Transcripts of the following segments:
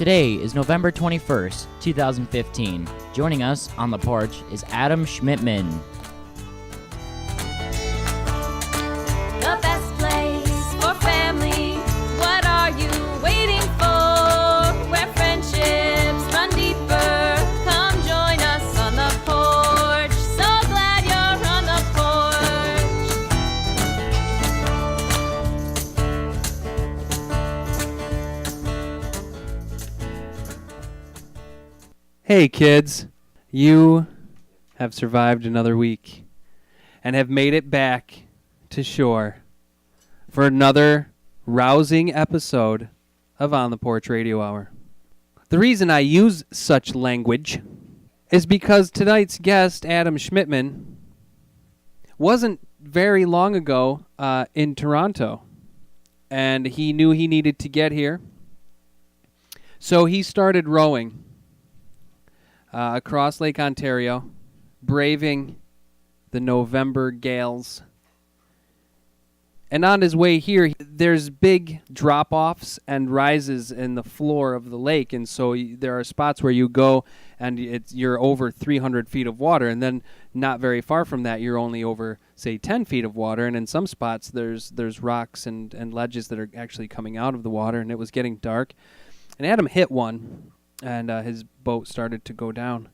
Today is November 21st, 2015. Joining us on the porch is Adam Schmidtmann. The best place for family. What are you waiting for? Where friendships run deeper. Come join us on the porch. So glad you're on the porch. Hey kids, you have survived another week and have made it back to shore for another rousing episode of On the Porch Radio Hour. The reason I use such language is because tonight's guest, Adam Schmidtmann, wasn't very long ago in Toronto, and he knew he needed to get here, so he started rowing across Lake Ontario, braving the November gales. And on his way here, there's big drop-offs and rises in the floor of the lake, and so there are spots where you go and you're over 300 feet of water, and then not very far from that, you're only over, say, 10 feet of water, and in some spots there's rocks and ledges that are actually coming out of the water, and it was getting dark. And Adam hit one, and his boat started to go down.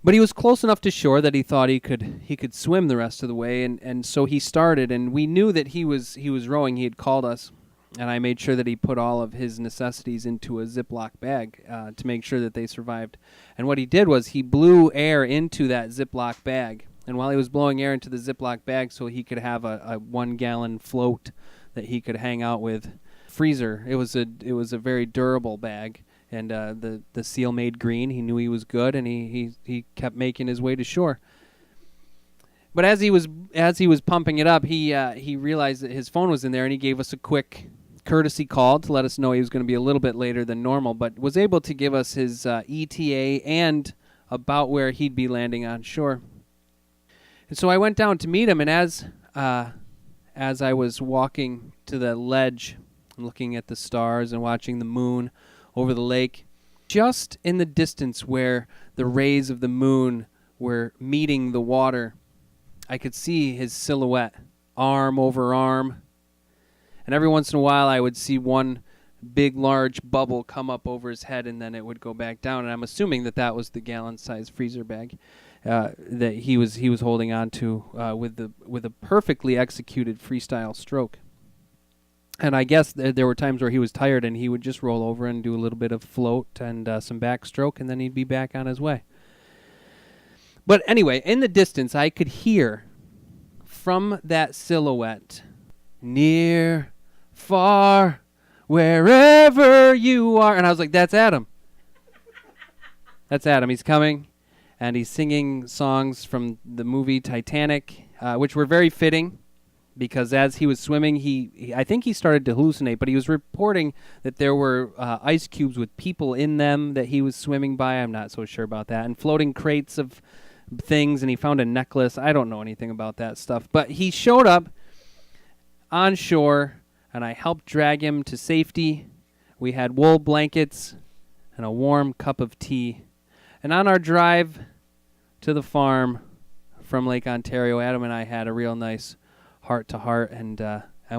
But he was close enough to shore that he thought he could swim the rest of the way, and so he started, and we knew that he was rowing. He had called us, and I made sure that he put all of his necessities into a Ziploc bag to make sure that they survived. And what he did was he blew air into that Ziploc bag, and while he was blowing air into the Ziploc bag so he could have a 1-gallon float that he could hang out with, freezer. It was a very durable bag. And the seal made green. He knew he was good, and he kept making his way to shore. But as he was pumping it up, he realized that his phone was in there, and he gave us a quick courtesy call to let us know he was going to be a little bit later than normal, but was able to give us his ETA and about where he'd be landing on shore. And so I went down to meet him, and as I was walking to the ledge, looking at the stars and watching the moon over the lake, just in the distance where the rays of the moon were meeting the water, I could see his silhouette, arm over arm. And every once in a while I would see one big, large bubble come up over his head, and then it would go back down. And I'm assuming that was the gallon-sized freezer bag that he was holding on to with a perfectly executed freestyle stroke. And I guess there were times where he was tired and he would just roll over and do a little bit of float and some backstroke, and then he'd be back on his way. But anyway, in the distance, I could hear from that silhouette, near, far, wherever you are. And I was like, that's Adam. That's Adam. He's coming, and he's singing songs from the movie Titanic, which were very fitting. Because as he was swimming, I think he started to hallucinate, but he was reporting that there were ice cubes with people in them that he was swimming by. I'm not so sure about that. And floating crates of things, and he found a necklace. I don't know anything about that stuff. But he showed up on shore, and I helped drag him to safety. We had wool blankets and a warm cup of tea. And on our drive to the farm from Lake Ontario, Adam and I had a real nice heart-to-heart, and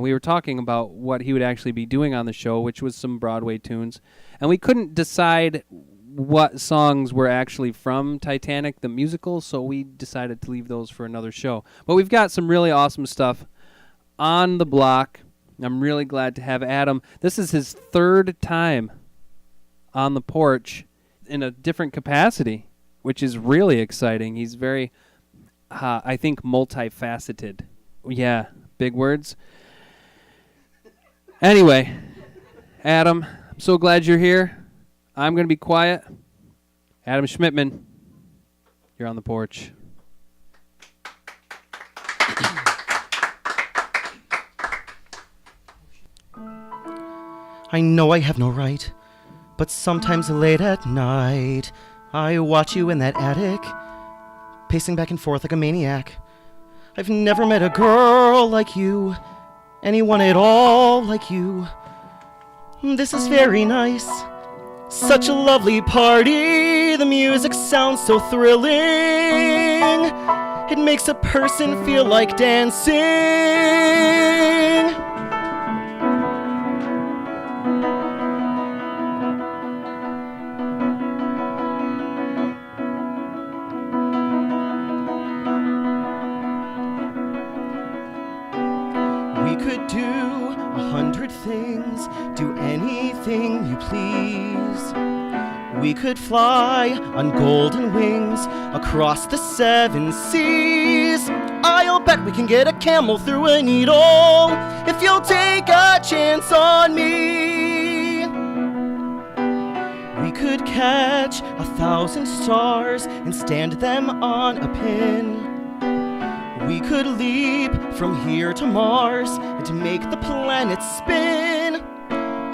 we were talking about what he would actually be doing on the show, which was some Broadway tunes. And we couldn't decide what songs were actually from Titanic, the musical, so we decided to leave those for another show. But we've got some really awesome stuff on the block. I'm really glad to have Adam. This is his third time on the porch in a different capacity, which is really exciting. He's very, I think, multifaceted. Yeah, big words. Anyway, Adam, I'm so glad you're here. I'm going to be quiet. Adam Schmidtmann, you're on the porch. I know I have no right, but sometimes late at night, I watch you in that attic, pacing back and forth like a maniac. I've never met a girl like you, anyone at all like you. This is very nice. Such a lovely party, the music sounds so thrilling. It makes a person feel like dancing. We could do 100 things, do anything you please. We could fly on golden wings across the 7 seas. I'll bet we can get a camel through a needle if you'll take a chance on me. We could catch 1,000 stars and stand them on a pin. We could leap from here to Mars and to make the planet spin.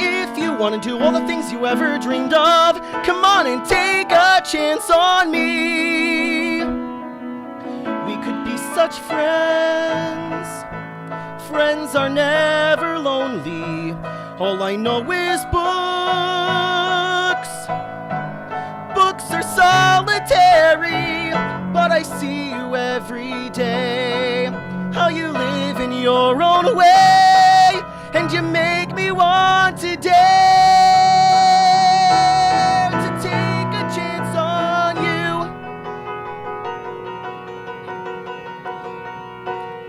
If you want to do all the things you ever dreamed of, come on and take a chance on me. We could be such friends. Friends are never lonely. All I know is books. Books are solitary, but I see you every day. How you live in your own way, and you make me want to dare to take a chance on you.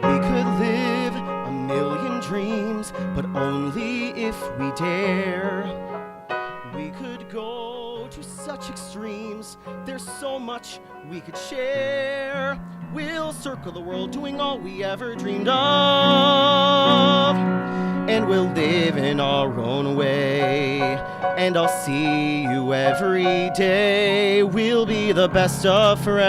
We could live a million dreams, but only if we dare. We could go to such extremes, there's so much we could share. We'll circle the world doing all we ever dreamed of, and we'll live in our own way, and I'll see you every day. We'll be the best of friends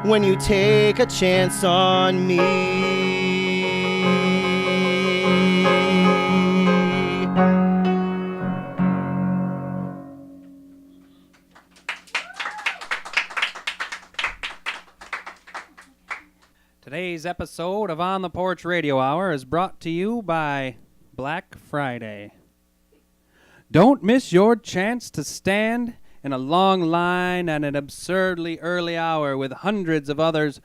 when you take a chance on me. Today's episode of On the Porch Radio Hour is brought to you by Black Friday. Don't miss your chance to stand in a long line at an absurdly early hour with hundreds of others,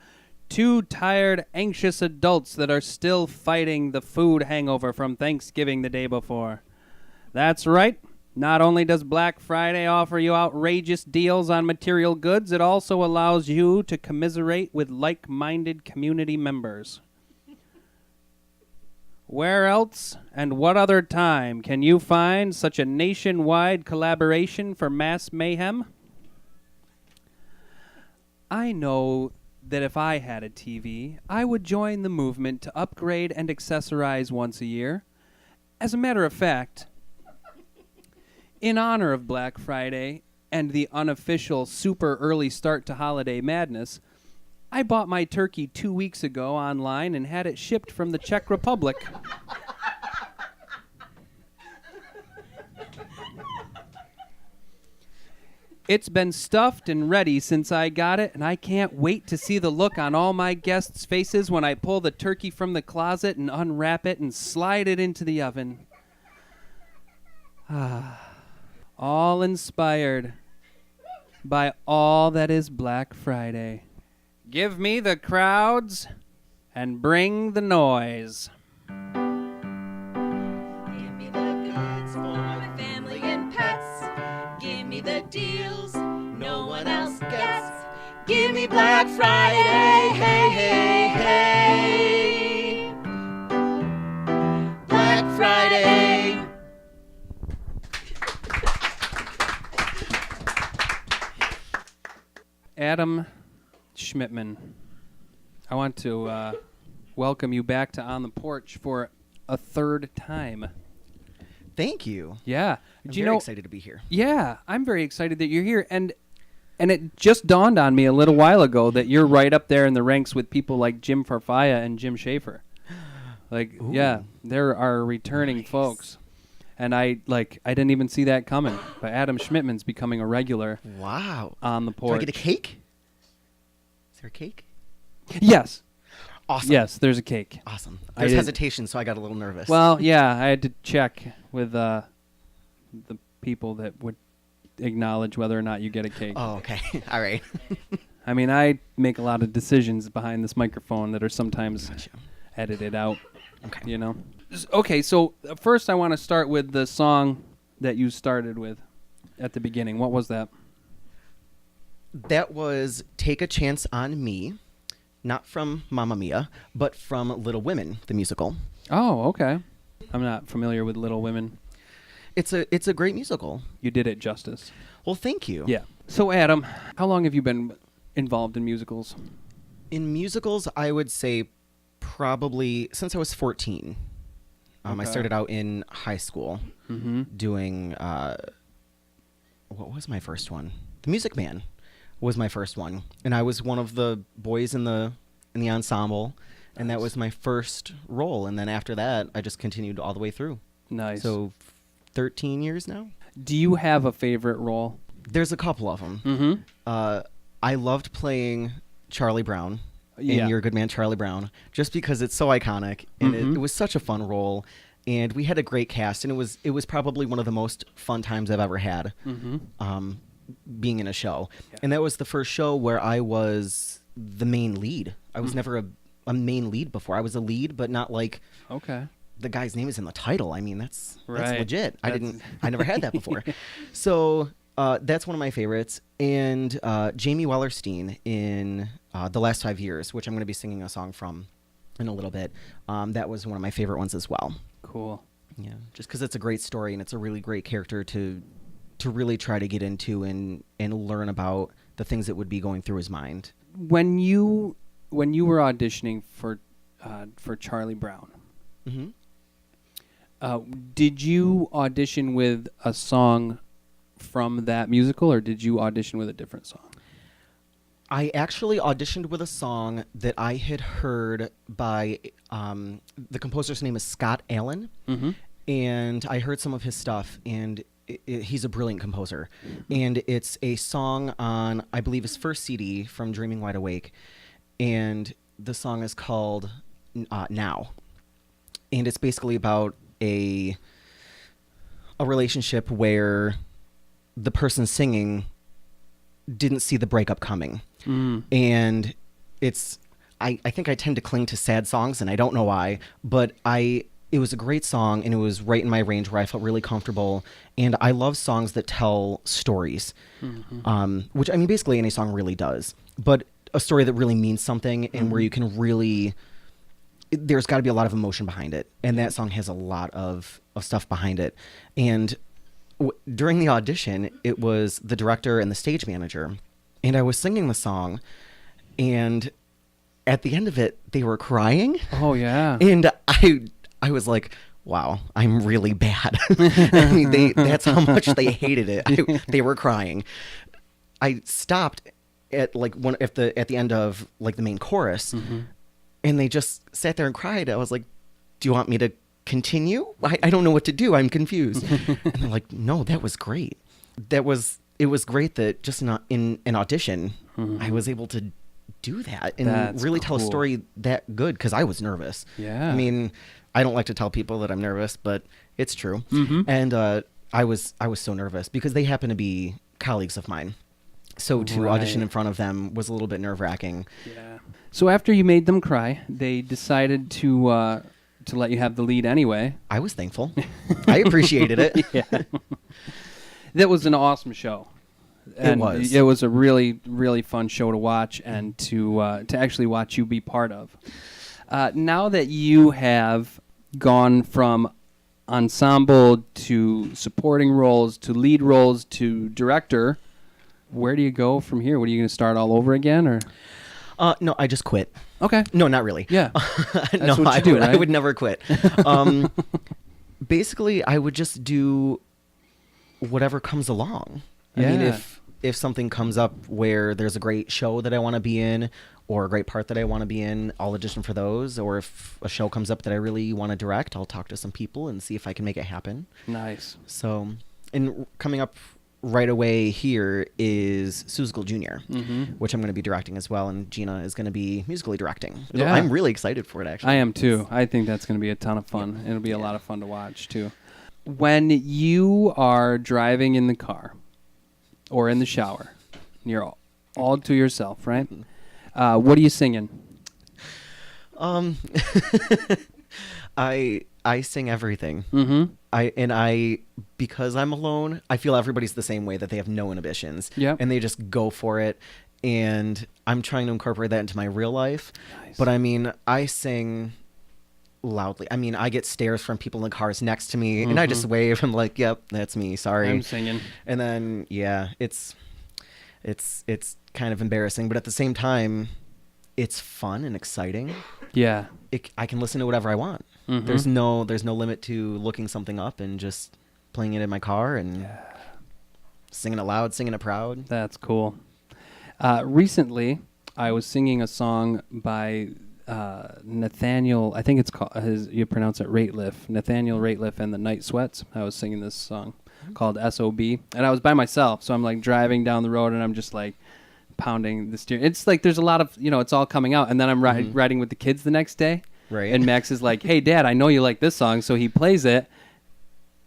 too tired, anxious adults that are still fighting the food hangover from Thanksgiving the day before. That's right. Not only does Black Friday offer you outrageous deals on material goods, it also allows you to commiserate with like-minded community members. Where else and what other time can you find such a nationwide collaboration for mass mayhem? I know that if I had a TV, I would join the movement to upgrade and accessorize once a year. As a matter of fact, in honor of Black Friday and the unofficial super early start to holiday madness, I bought my turkey 2 weeks ago online and had it shipped from the Czech Republic. It's been stuffed and ready since I got it, and I can't wait to see the look on all my guests' faces when I pull the turkey from the closet and unwrap it and slide it into the oven. All inspired by all that is Black Friday. Give me the crowds and bring the noise. Give me the goods for my family and pets. Give me the deals no one else gets. Give me Black Friday, hey, hey, hey. Black Friday. Adam Schmidtmann, I want to welcome you back to On the Porch for a third time. Thank you. Yeah. I'm very excited to be here. Yeah, I'm very excited that you're here. And it just dawned on me a little while ago that you're right up there in the ranks with people like Jim Farfaya and Jim Schaefer. Like, Ooh. yeah, there are returning folks. And I didn't even see that coming. But Adam Schmidtmann's becoming a regular Wow. on the Do porch. I get a cake? Is there a cake? Yes. Awesome. Yes, there's a cake. Awesome. I There's did- hesitation, so I got a little nervous. Well, yeah, I had to check with the people that would acknowledge whether or not you get a cake. Oh, okay. All right. I mean, I make a lot of decisions behind this microphone that are sometimes Gotcha. edited out, Okay. you know. Okay, so first I want to start with the song that you started with at the beginning. What was that? That was Take a Chance on Me, not from Mamma Mia, but from Little Women, the musical. Oh, okay. I'm not familiar with Little Women. It's a great musical. You did it justice. Well, thank you. Yeah. So, Adam, how long have you been involved in musicals? In musicals, I would say probably since I was 14. I Okay. started out in high school Mm-hmm. doing, what was my first one? The Music Man was my first one. And I was one of the boys in the ensemble. And that Nice. was my first role. And then after that, I just continued all the way through. Nice. So 13 years now? Do you have a favorite role? There's a couple of them. Mm-hmm. I loved playing Charlie Brown Yeah. in You're a Good Man, Charlie Brown, just because it's so iconic and Mhm. it was such a fun role, and we had a great cast, and it was probably one of the most fun times I've ever had, Mm-hmm. being in a show, Yeah. and that was the first show where I was the main lead. I was Mhm. never a main lead before. I was a lead, but not like Okay. the guy's name is in the title. I mean, that's Right. legit. That's- I never had that before. So that's one of my favorites. And Jamie Wellerstein in The Last 5 Years, which I'm going to be singing a song from in a little bit. That was one of my favorite ones as well. Cool. Yeah, just because it's a great story and it's a really great character to really try to get into and learn about the things that would be going through his mind. When you were auditioning for Charlie Brown, Mm-hmm. did you audition with a song from that musical, or did you audition with a different song? I actually auditioned with a song that I had heard by the composer's name is Scott Allen, Mm-hmm. and I heard some of his stuff, and he's a brilliant composer. And it's a song on, I believe, his first CD from Dreaming Wide Awake, and the song is called Now, and it's basically about a relationship where the person singing didn't see the breakup coming. Mm. And it's I think I tend to cling to sad songs, and I don't know why, but it was a great song, and it was right in my range where I felt really comfortable, and I love songs that tell stories, which, I mean, basically any song really does, but a story that really means something and where you can really, there's got to be a lot of emotion behind it, and that song has a lot of stuff behind it. And during the audition, it was the director and the stage manager, and I was singing the song, and at the end of it, they were crying, Oh yeah. and I was like, wow, I'm really bad. I mean, that's how much they hated it. They were crying. I stopped at like at the end of like the main chorus, and they just sat there and cried. I was like, do you want me to continue? I don't know what to do. I'm confused. And they're like, no, that was great. It was great that just in an audition, I was able to do that and That's really tell a cool. story that good, because I was nervous. Yeah. I mean, I don't like to tell people that I'm nervous, but it's true. Mhm. And I was so nervous because they happen to be colleagues of mine. So to audition Right. in front of them was a little bit nerve-wracking. Yeah. So after you made them cry, they decided to let you have the lead anyway. I was thankful. I appreciated it. Yeah. That was an awesome show. And was. It was a really, really fun show to watch and to actually watch you be part of. Now that you have gone from ensemble to supporting roles to lead roles to director, where do you go from here? What are you going to start all over again, or? No, I just quit. Okay. No, not really. Yeah. No, what you do, I right? would never quit. Basically, I would just do whatever comes along. I mean, Yeah. if something comes up where there's a great show that I want to be in or a great part that I want to be in, I'll audition for those. Or if a show comes up that I really want to direct, I'll talk to some people and see if I can make it happen. Nice. So, and coming up right away here is Seussical Jr., Mm-hmm. which I'm going to be directing as well, and Gina is going to be musically directing. Yeah. I'm really excited for it, actually. I am too. I think that's going to be a ton of fun. It'll be a lot of fun to watch too. When you are driving in the car or in the shower, you're all to yourself, right? What are you singing? I sing everything. Mm-hmm. Because I'm alone, I feel everybody's the same way, that they have no inhibitions. Yep. And they just go for it. And I'm trying to incorporate that into my real life. Nice. But I mean, I sing loudly. I mean, I get stares from people in the cars next to me, and I just wave. I'm like, "Yep, that's me. Sorry." I'm singing. And then it's kind of embarrassing, but at the same time, it's fun and exciting. Yeah. I can listen to whatever I want. Mhm. There's no limit to looking something up and just playing it in my car and singing it loud, singing it proud. That's cool. Recently, I was singing a song by Nathaniel. I think it's called. You pronounce it Rateliff. Nathaniel Rateliff and the Night Sweats. I was singing this song called S.O.B. And I was by myself, so I'm like driving down the road and I'm just like pounding the steering. It's like there's a lot of, it's all coming out. And then I'm riding with the kids the next day. Right. And Max is like, "Hey, Dad, I know you like this song." So he plays it.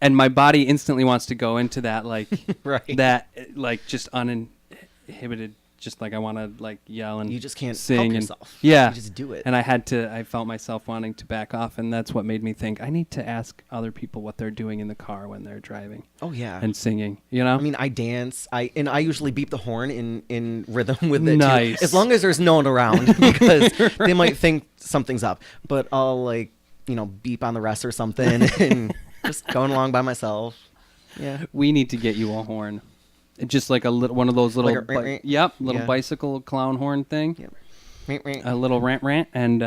And my body instantly wants to go into that, like, Right. that, like, just uninhibited, just like I want to, like, yell and You just can't sing help and yourself. yeah, You just do it. And I felt myself wanting to back off, and that's what made me think I need to ask other people what they're doing in the car when they're driving Oh yeah. and singing. You know? I mean, I dance. I usually beep the horn in rhythm with it Nice. too, as long as there's no one around, because they might think something's up. But I'll beep on the rest or something and just going along by myself. Yeah. We need to get you a horn, just like one of those little, Like a rant. little Yeah. bicycle clown horn thing. Yep. A little rant, and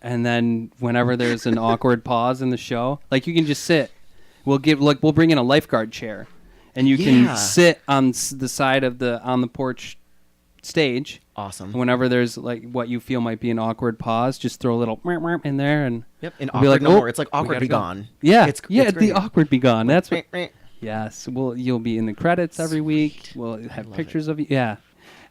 and then whenever there's an awkward pause in the show, like you can just sit. We'll bring in a lifeguard chair, and you Yeah. can sit on the side of on the porch stage. Awesome. Whenever there's like what you feel might be an awkward pause, just throw a little in there, and Yep. And we'll be awkward like, no "Oh, more. It's like we awkward gotta be go." gone. Yeah, It's the great. awkward be gone. That's what. Rant. Yes, you'll be in the credits every week. We'll have love pictures of you. Yeah,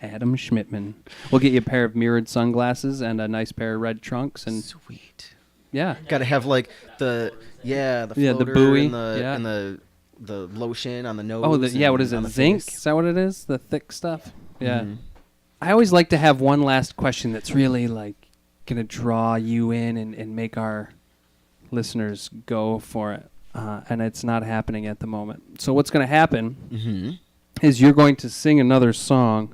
Adam Schmidtmann. We'll get you a pair of mirrored sunglasses and a nice pair of red trunks, and Sweet. yeah, Got to have like the the floater buoy, and the yeah. and the lotion on the nose. what is and it? on the Zinc? face. Is that what it is? The thick stuff. Yeah. Mhm. I always like to have one last question that's really like gonna draw you in and make our listeners go for it, and it's not happening at the moment. So what's gonna happen Mhm. is you're going to sing another song.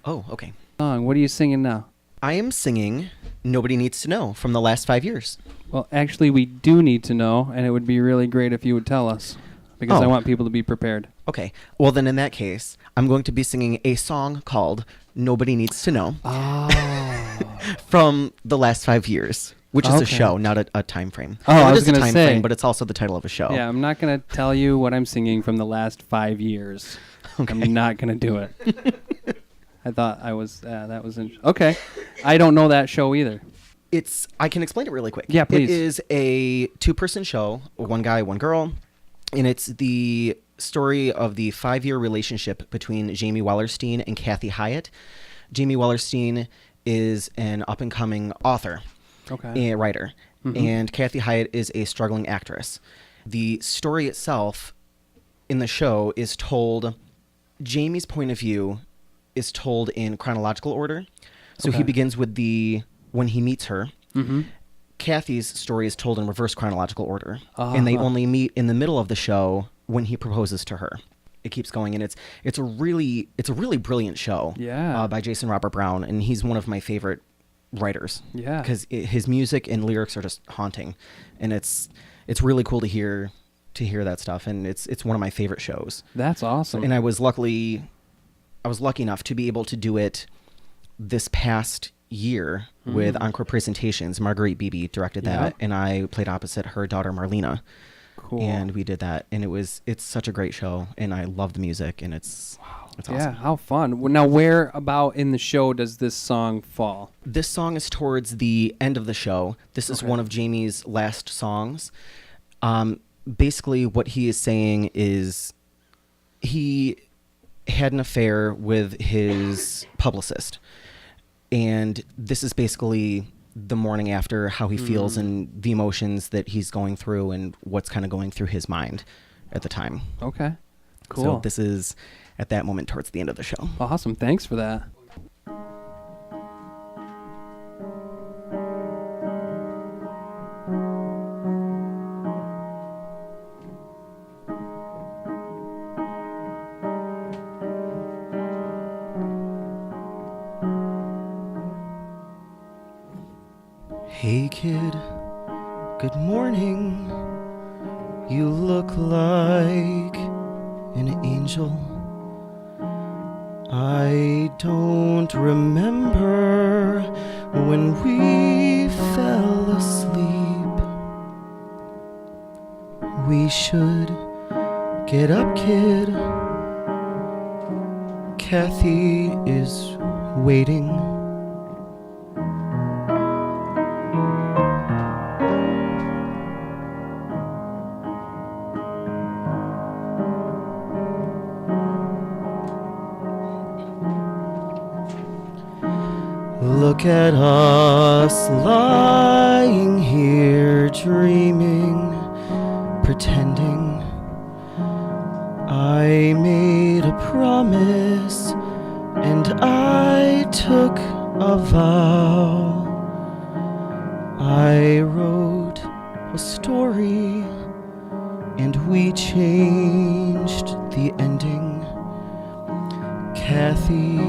Oh, okay. What are you singing now? I am singing "Nobody Needs to Know" from the last 5 years. Well, actually, we do need to know, and it would be really great if you would tell us, because I Oh. want people to be prepared. Okay. Well, then in that case, I'm going to be singing a song called "Nobody Needs to Know" Oh. from the last 5 years, which is a Okay. show, not a time frame. Oh, Well, I it was is a gonna time say. frame, but it's also the title of a show. Yeah, I'm not going to tell you what I'm singing from the last 5 years. Okay. I'm not going to do it. I thought I was, that was interesting. Okay. I don't know that show either. I can explain it really quick. Yeah, please. It is a 2-person show, one guy, one girl, and it's the story of the 5-year relationship between Jamie Wallerstein and Kathy Hyatt. Jamie Wallerstein is an up-and-coming author, Okay. a writer, and Kathy Hyatt is a struggling actress. The story itself in the show is told, Jamie's point of view is told in chronological order. So Okay. he begins with when he meets her. Mm-hmm. Kathy's story is told in reverse chronological order, and they only meet in the middle of the show when he proposes to her. It keeps going, and it's a really brilliant show. Yeah. By Jason Robert Brown, and he's one of my favorite writers. Yeah. because his music and lyrics are just haunting, and it's really cool to hear that stuff, and it's one of my favorite shows. That's awesome. And I was lucky enough to be able to do it this past year with Encore Presentations. Marguerite Beebe directed that, Yeah. and I played opposite her daughter Marlena. Cool. And we did that, and it's such a great show, and I love the music, and it's awesome. Yeah, how fun. Well, now, where about in the show does this song fall? This song is towards the end of the show. This is Okay. one of Jamie's last songs. Basically, what he is saying is he had an affair with his publicist. And this is basically the morning after, how he feels and the emotions that he's going through and what's kind of going through his mind at the time. Okay. Cool. So this is at that moment towards the end of the show. Awesome. Thanks for that. Hey kid, good morning. You look like an angel. I don't remember when we fell asleep. We should get up, kid. Kathy is waiting. Look at us lying here dreaming, pretending. I made a promise and I took a vow. I wrote a story and we changed the ending. Kathy,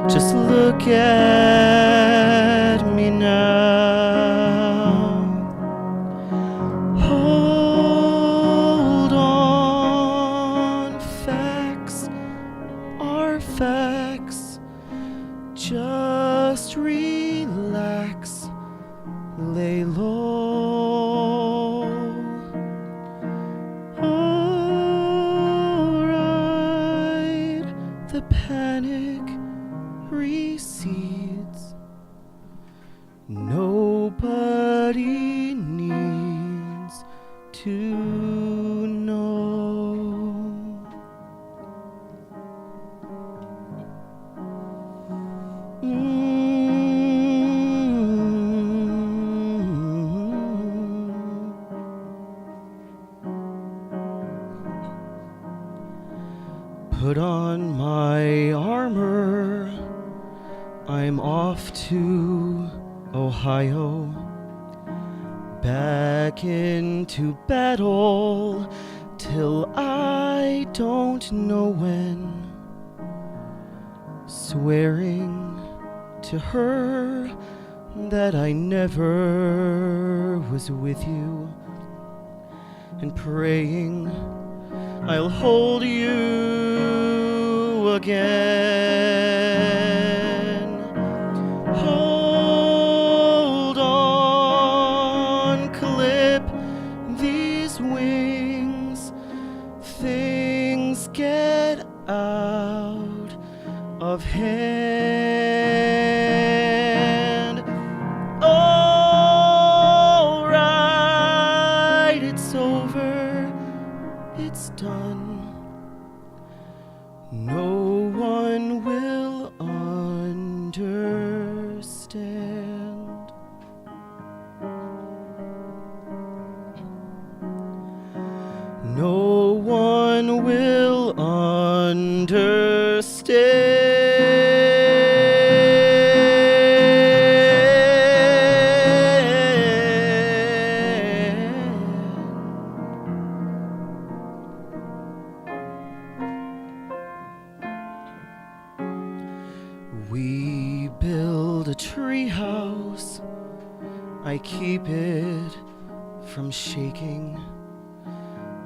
just look at me now. Hold on, facts are facts. Just relax, lay low. Alright, the panic recedes. Nobody needs to know. Put on my armor. I'm off to Ohio, back into battle till I don't know when, swearing to her that I never was with you, and praying I'll hold you again. Hold on, clip these wings. Things get out of hand. All right, it's over. It's done. No one will understand. No one will understand. We build a tree house. I keep it from shaking.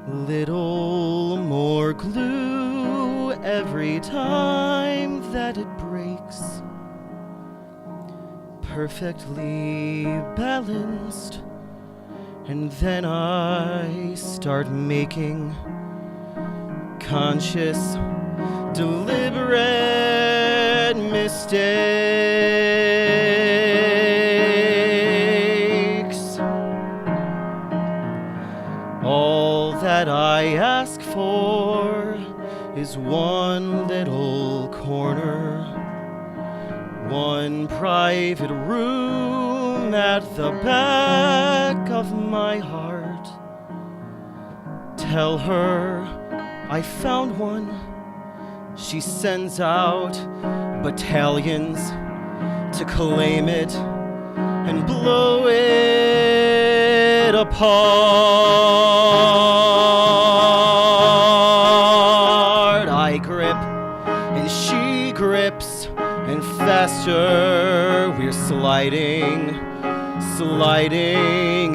Little more glue every time that it breaks. Perfectly balanced. And then I start making conscious, deliberate mistakes. All that I ask for is one little corner, one private room at the back of my heart. Tell her I found one. She sends out battalions to claim it and blow it apart. I grip and she grips, and faster we're sliding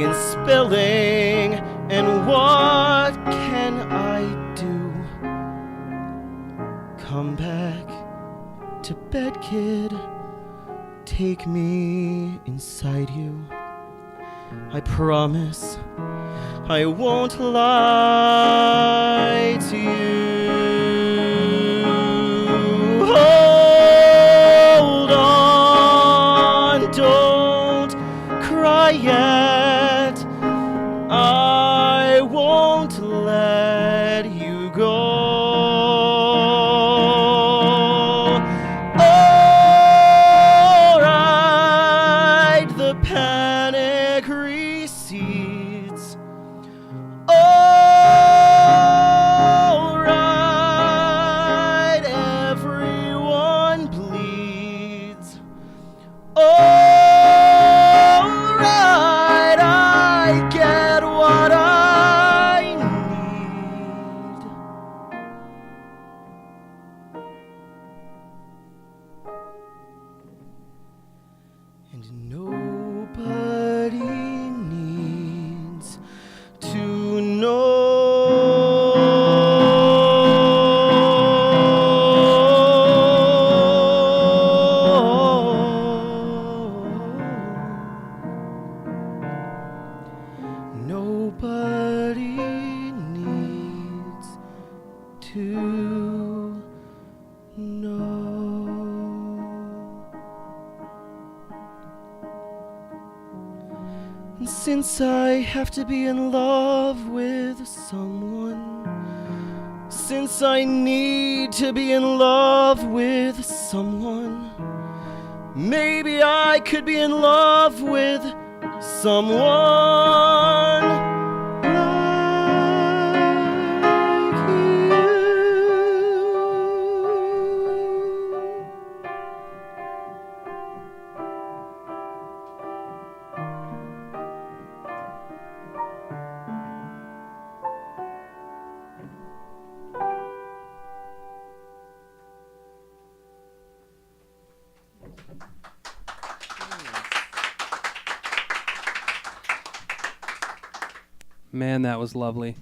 and spilling. And what can I do? Come back to bed, kid. Take me inside you. I promise I won't lie to you. Hold on, don't cry yet. I won't let you go. Alright, the panic recedes. Alright, everyone bleeds. Alright, I get what I need. And nobody needs to know. Nobody needs to know. And since I have to be in love with someone, since I need to be in love with someone, maybe I could be in love with someone like you. Man, that was lovely.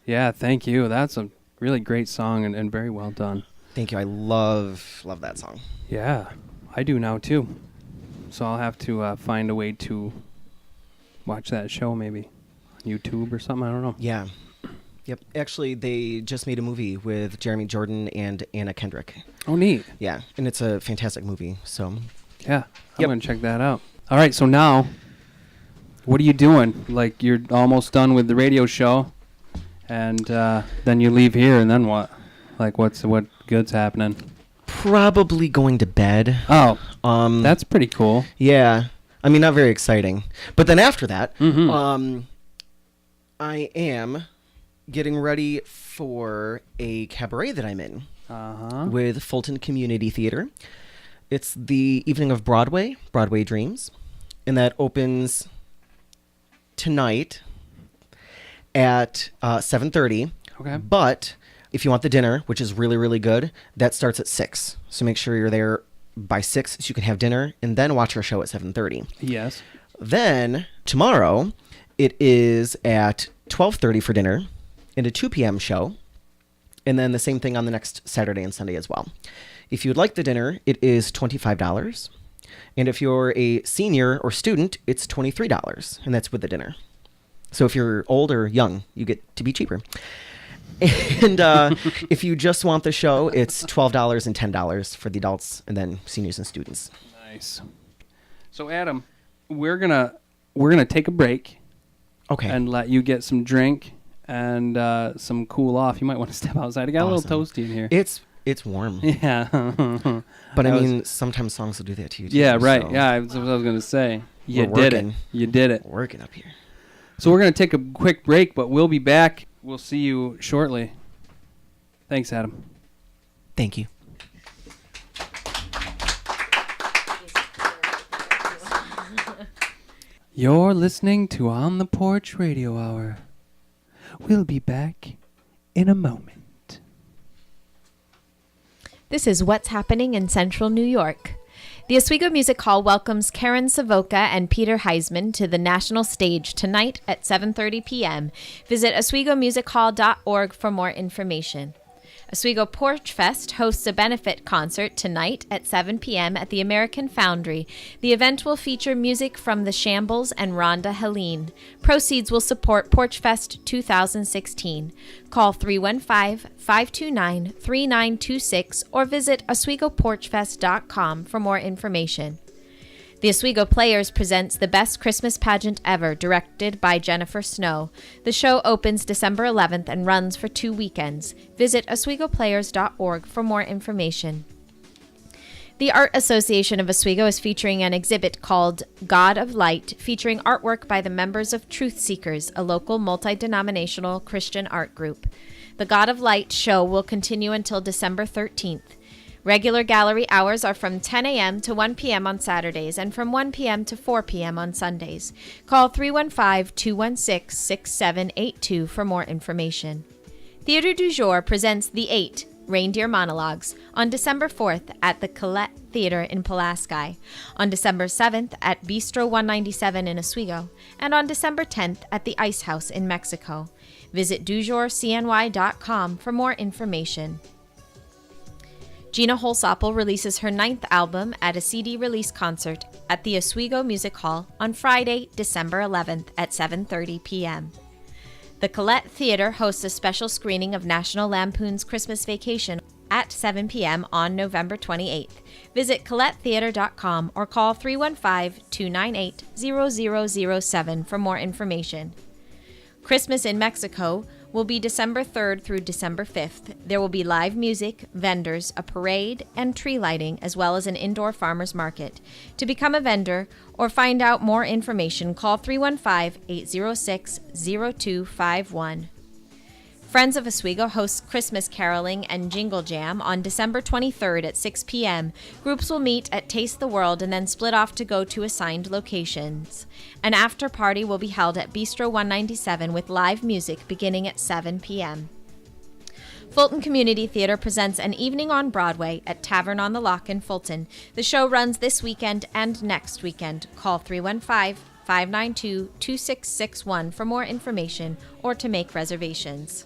Yeah, thank you. That's a really great song and very well done. Thank you. I love that song. Yeah, I do now too. So I'll have to find a way to watch that show maybe on YouTube or something. I don't know. Yeah. Yep. Actually, they just made a movie with Jeremy Jordan and Anna Kendrick. Oh, neat. Yeah, and it's a fantastic movie. So, Yeah, I'm Yep. going to check that out. All right, so now, what are you doing? Like, you're almost done with the radio show, and then you leave here, and then what? Like, what good's happening? probably going to bed. Oh, Um, that's pretty cool. yeah. I mean, not very exciting. But then after that, Mhm. I am getting ready for a cabaret that I'm in Uh-huh. with Fulton Community Theater. It's the evening of Broadway Dreams, and that opens tonight at 7:30. Okay. But if you want the dinner, which is really, really good, that starts at 6. So make sure you're there by 6 so you can have dinner and then watch our show at 7:30. Yes. Then tomorrow it is at 12:30 for dinner and a 2 p.m. show. And then the same thing on the next Saturday and Sunday as well. If you'd like the dinner, it is $25. And if you're a senior or student, it's $23. And that's with the dinner. So if you're old or young, you get to be cheaper. And if you just want the show, it's $12 and $10 for the adults and then seniors and students. Nice. So Adam, we're gonna take a break Okay. and let you get some drink and some cool off. You might want to step outside. It got a little Awesome. toasty in here. It's warm. Yeah. But I That was- mean, sometimes songs will do that to you too. Yeah, right. so Yeah, that's what I was going to say. You We're did it. working. You did it. Working up here. So we're going to take a quick break, but we'll be back. We'll see you shortly. Thanks, Adam. Thank you. You're listening to On the Porch Radio Hour. We'll be back in a moment. This is what's happening in Central New York. The Oswego Music Hall welcomes Karen Savoca and Peter Heisman to the national stage tonight at 7:30 p.m. Visit oswegomusichall.org for more information. Oswego Porch Fest hosts a benefit concert tonight at 7 p.m. at the American Foundry. The event will feature music from The Shambles and Rhonda Helene. Proceeds will support Porch Fest 2016. Call 315-529-3926 or visit oswegoporchfest.com for more information. The Oswego Players presents The Best Christmas Pageant Ever, directed by Jennifer Snow. The show opens December 11th and runs for 2 weekends. Visit oswegoplayers.org for more information. The Art Association of Oswego is featuring an exhibit called God of Light, featuring artwork by the members of Truth Seekers, a local multi-denominational Christian art group. The God of Light show will continue until December 13th. Regular gallery hours are from 10 a.m. to 1 p.m. on Saturdays and from 1 p.m. to 4 p.m. on Sundays. Call 315-216-6782 for more information. Theatre du Jour presents The Eight, Reindeer Monologues, on December 4th at the Colette Theatre in Pulaski, on December 7th at Bistro 197 in Oswego, and on December 10th at the Ice House in Mexico. Visit dujourcny.com for more information. Gina Holsopple releases her 9th album at a CD release concert at the Oswego Music Hall on Friday, December 11th at 7:30 p.m. The Colette Theatre hosts a special screening of National Lampoon's Christmas Vacation at 7 p.m. on November 28th. Visit ColetteTheatre.com or call 315-298-0007 for more information. Christmas in Mexico will be December 3rd through December 5th. There will be live music, vendors, a parade, and tree lighting, as well as an indoor farmers market. To become a vendor or find out more information, call 315-806-0251. Friends of Oswego hosts Christmas caroling and jingle jam on December 23rd at 6 p.m. Groups will meet at Taste the World and then split off to go to assigned locations. An after party will be held at Bistro 197 with live music beginning at 7 p.m. Fulton Community Theater presents An Evening on Broadway at Tavern on the Lock in Fulton. The show runs this weekend and next weekend. Call 315-592-2661 for more information or to make reservations.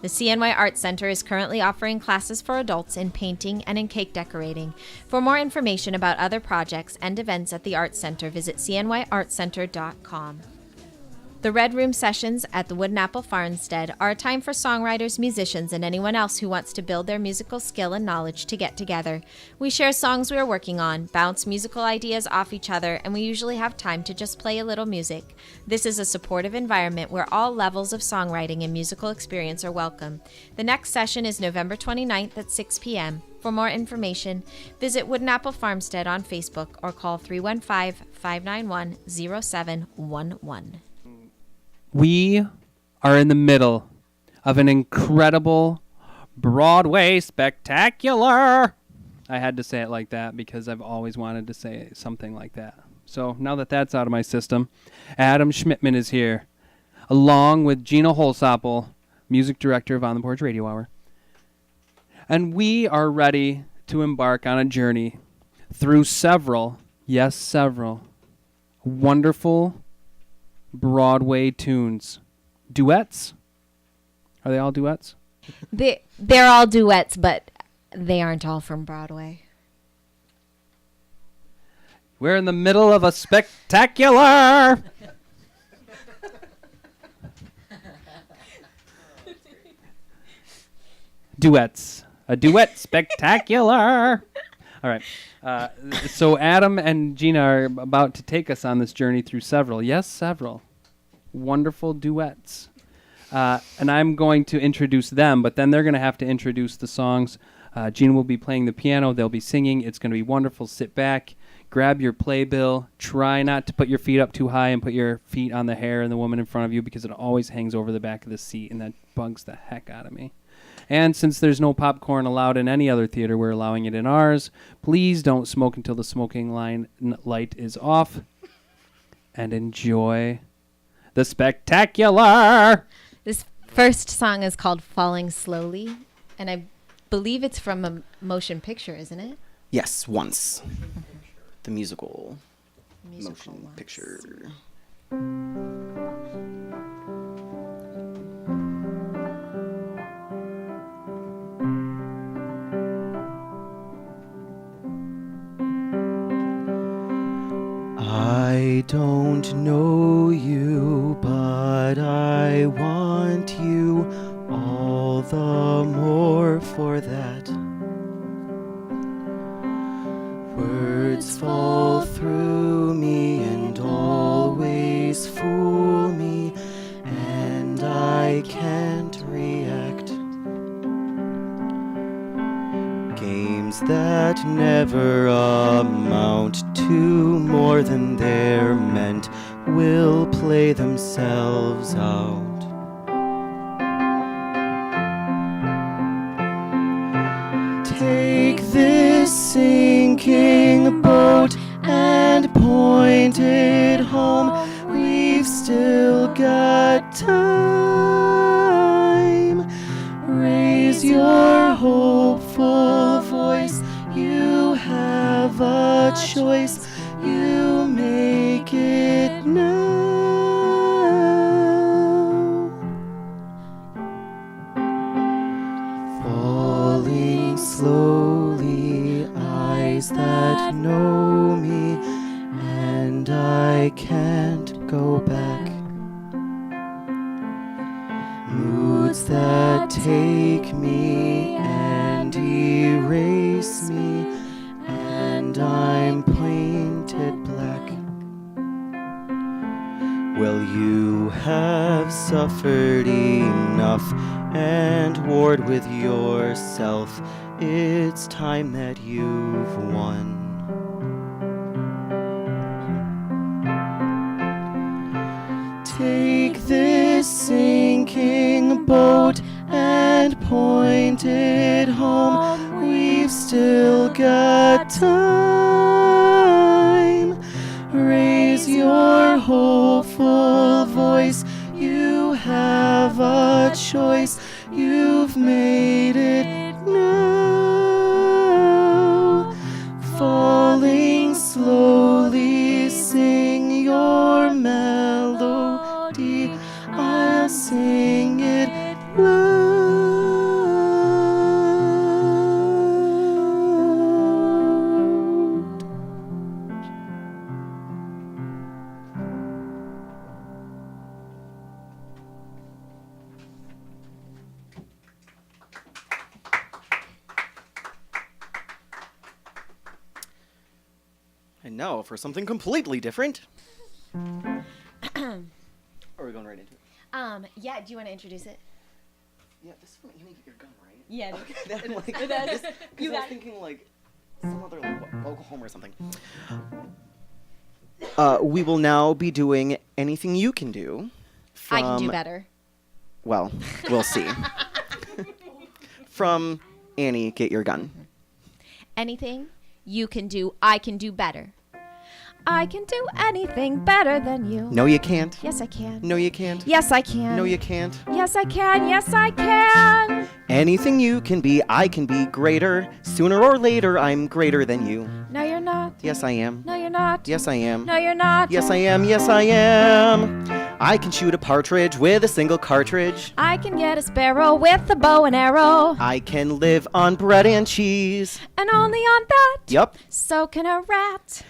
The CNY Arts Center is currently offering classes for adults in painting and in cake decorating. For more information about other projects and events at the Arts Center, visit cnyartscenter.com. The Red Room sessions at the Wooden Apple Farmstead are a time for songwriters, musicians, and anyone else who wants to build their musical skill and knowledge to get together. We share songs we are working on, bounce musical ideas off each other, and we usually have time to just play a little music. This is a supportive environment where all levels of songwriting and musical experience are welcome. The next session is November 29th at 6 p.m. For more information, visit Wooden Apple Farmstead on Facebook or call 315-591-0711. We are in the middle of an incredible Broadway spectacular. I had to say it like that because I've always wanted to say something like that. So now that that's out of my system, Adam Schmidtmann is here, along with Gina Holsopple, music director of On the Porch Radio Hour. And we are ready to embark on a journey through several, yes, several, wonderful Broadway tunes. Duets? Are they all duets? They're all duets, but they aren't all from Broadway. We're in the middle of a spectacular. Duets. A duet spectacular. All right. So Adam and Gina are about to take us on this journey through several, yes, several wonderful duets. and I'm going to introduce them, but then they're going to have to introduce the songs. Gina will be playing the piano. They'll be singing. It's going to be wonderful. Sit back, grab your playbill. Try not to put your feet up too high and put your feet on the hair and the woman in front of you because it always hangs over the back of the seat, and that bugs the heck out of me. And since there's no popcorn allowed in any other theater, we're allowing it in ours. Please don't smoke until the smoking light is off. And enjoy the spectacular. This first song is called Falling Slowly, and I believe it's from a motion picture, isn't it? Yes, once. The musical Musical motion Once. picture. I don't know you, but I want you all the more for that. Words fall through me and always fool me, and I can't react. Games that never amount to more than they're meant will play themselves out. Take this sinking boat and point it home. We've still got time. Raise your hopeful voice. You have a choice. You make it now. Falling slowly, eyes that know me, and I can't go back. Moods that take me and erase me, and I'm painted black. Well, you have suffered enough and warred with yourself. It's time that you've won. Take this sinking boat and point it home. We've still got time. Raise your hopeful voice. You have a choice. You've made it now. Falling slowly, sing your melody. I'll sing it loud. And now for something completely different. Or are we going right into it? Yeah, do you want to introduce it? Yeah, this is from Amy Get Your Gun, right? Yeah. That, like, I was thinking like some other like Oklahoma or something. We will now be doing anything you can do. I can do from- better. Well, we'll see. From Annie, Get Your Gun. Anything you can do, I can do better. I can do anything better than you. No, you can't. Yes, I can. No, you can't. Yes, I can. No, you can't. Yes, I can. Yes, I can. Anything you can be, I can be greater. Sooner or later, I'm greater than you. No, you're not. Yes, I am. No, you're not. Yes, I am. No, you're not. Yes, I am. Yes, I am. I can shoot a partridge with a single cartridge. I can get a sparrow with a bow and arrow. I can live on bread and cheese. And only on that. Yup. So can a rat.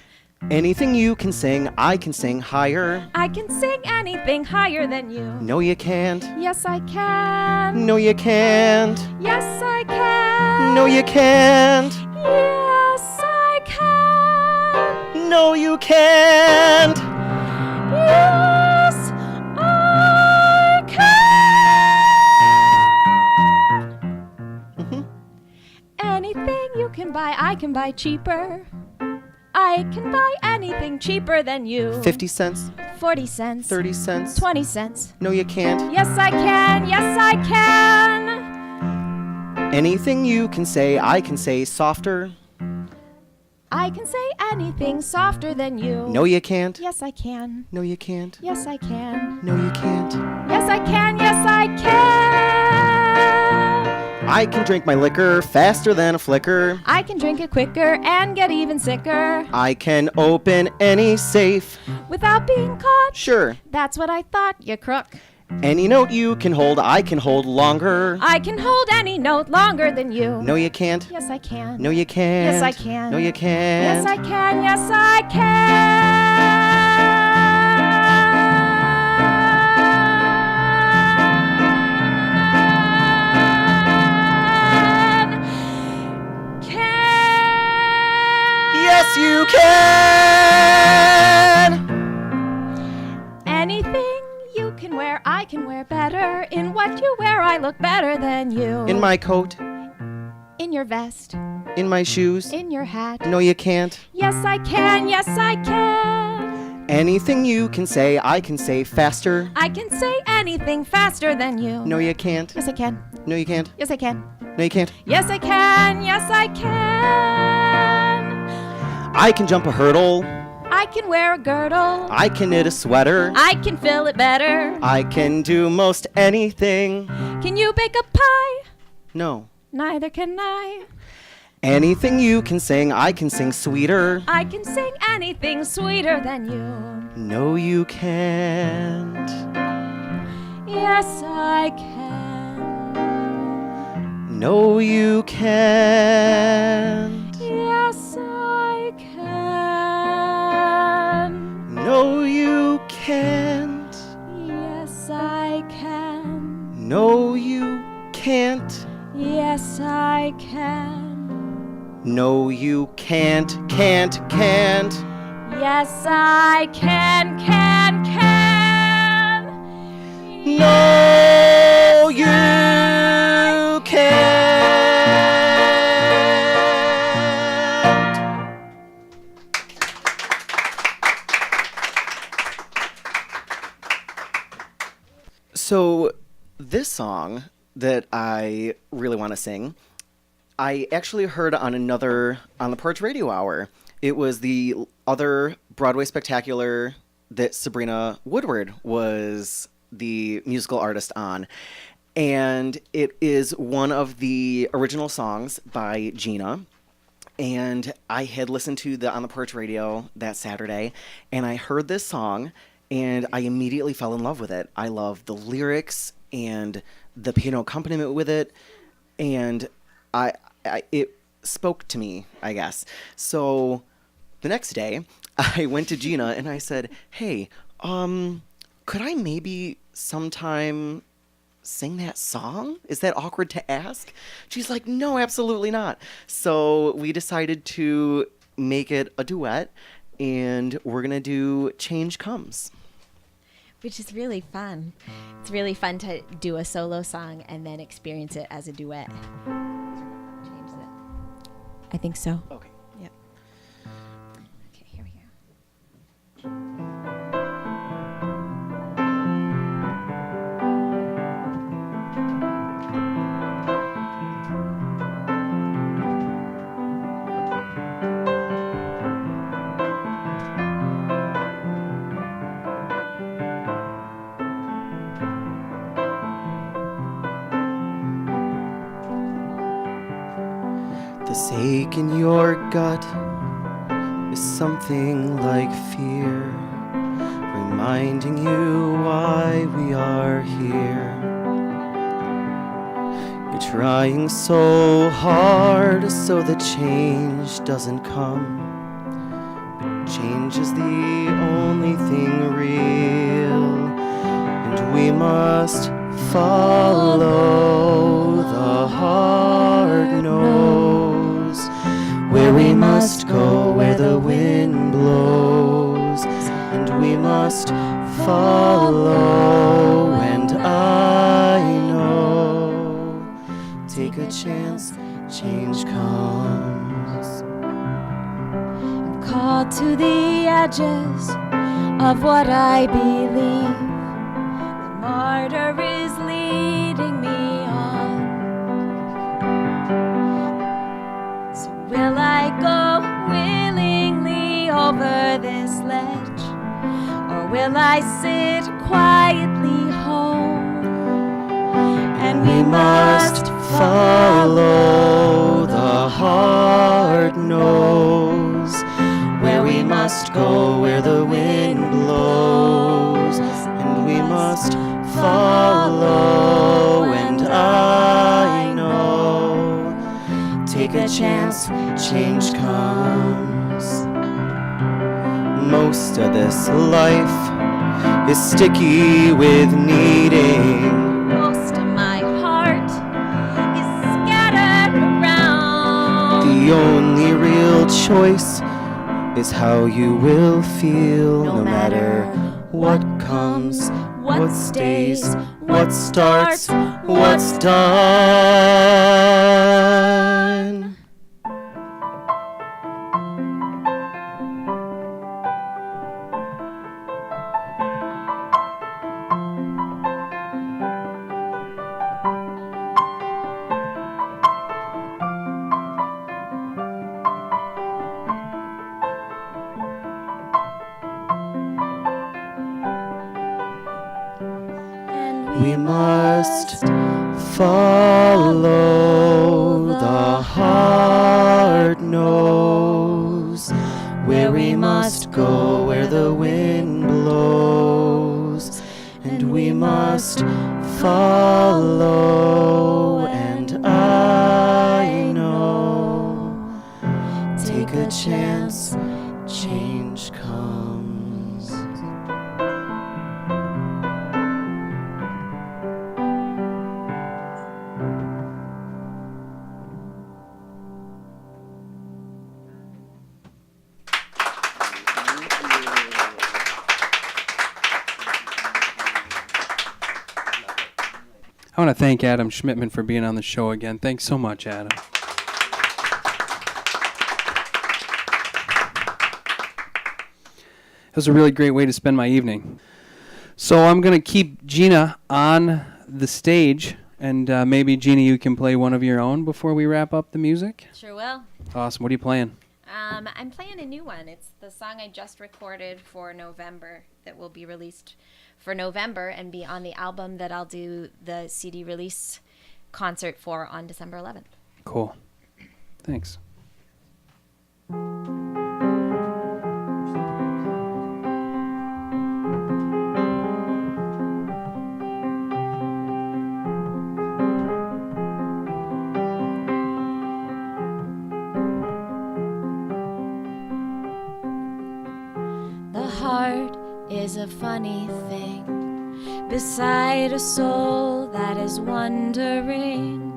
Anything you can sing, I can sing higher. I can sing anything higher than you. No, you can't. Yes, I can. No, you can't. Yes, I can. No, you can't. Yes, I can. No, you can't. Yes, I can. can buy cheaper. I can buy anything cheaper than you. 50 cents, 40 cents. 30 cents. 20 cents. No, you can't. Yes, I can. Yes, I can. Anything you can say, I can say softer. I can say anything softer than you. No, you can't. Yes, I can. No, you can't. Yes, I can. No, you can't. Yes, I can. Yes, I can. I can drink my liquor faster than a flicker. I can drink it quicker and get even sicker I can open any safe. without being caught. Sure. That's what I thought, you crook. Any note you can hold, I can hold longer. I can hold any note longer than you. No, you can't. Yes, I can. No, you can't. Yes, I can. No, you can't. Yes, I can. Yes, I can. Yes, you can. Anything you can wear, I can wear better. In what you wear, I look better than you. In my coat, In your vest. in my shoes. In your hat. No, you can't. Yes, I can. Yes, I can. Anything you can say, I can say faster. I can say anything faster than you. No, you can't. Yes, I can. No, you can't. Yes, I can. No, you can't. Yes, I can. Yes, I can. I can jump a hurdle. I can wear a girdle. I can knit a sweater. I can fill it better. I can do most anything. Can you bake a pie? No. Neither can I. Anything you can sing, I can sing sweeter. I can sing anything sweeter than you. No, you can't. Yes, I can. No, you can't. Yes, I can. No, you can't. Yes, I can. No, you can't. Yes, I can. No, you can't. Can't. Yes, I can. No, you can't. So, this song that I really want to sing, I actually heard on the Porch Radio Hour. It was the other Broadway spectacular that Sabrina Woodward was the musical artist on. And it is one of the original songs by Gina. And I had listened to On the Porch Radio that Saturday, and I heard this song, and I immediately fell in love with it. I love the lyrics and the piano accompaniment with it, and it spoke to me, I guess. So the next day, I went to Gina and I said, "Hey, could I maybe sometime sing that song? Is that awkward to ask?" She's like, "No, absolutely not." So we decided to make it a duet, and we're gonna do "Change Comes." Which is really fun. It's really fun to do a solo song and then experience it as a duet. Change it. I think so. Okay. Yep. Okay, here we go. This ache in your gut is something like fear, reminding you why we are here. You're trying so hard so that change doesn't come, but change is the only thing real, and we must follow the heart knows where we must go, where the wind blows, and we must follow. And I know, take a chance, change comes. draw to the edges of what I believe. The martyr is leading me on. So will I go willingly over this ledge, or will I sit quietly home? And we must follow the heart knows where we must go, where the wind blows, and we must follow. And I know, take a chance, change comes. Most of this life is sticky with needing. The only real choice is how you will feel, no matter what comes, what stays, what starts, what's done. We must follow. The heart knows where we must go, where the wind blows, and we must follow. And I know, take a chance, change comes. I want to thank Adam Schmidtmann for being on the show again. Thanks so much, Adam. It was a really great way to spend my evening. So I'm going to keep Gina on the stage, and maybe, Gina, you can play one of your own before we wrap up the music. Sure will. Awesome. What are you playing? I'm playing a new one. It's the song I just recorded for November that will be released for November and be on the album that I'll do the CD release concert for on December 11th. Cool. Thanks. The heart is a funny thing beside a soul that is wondering.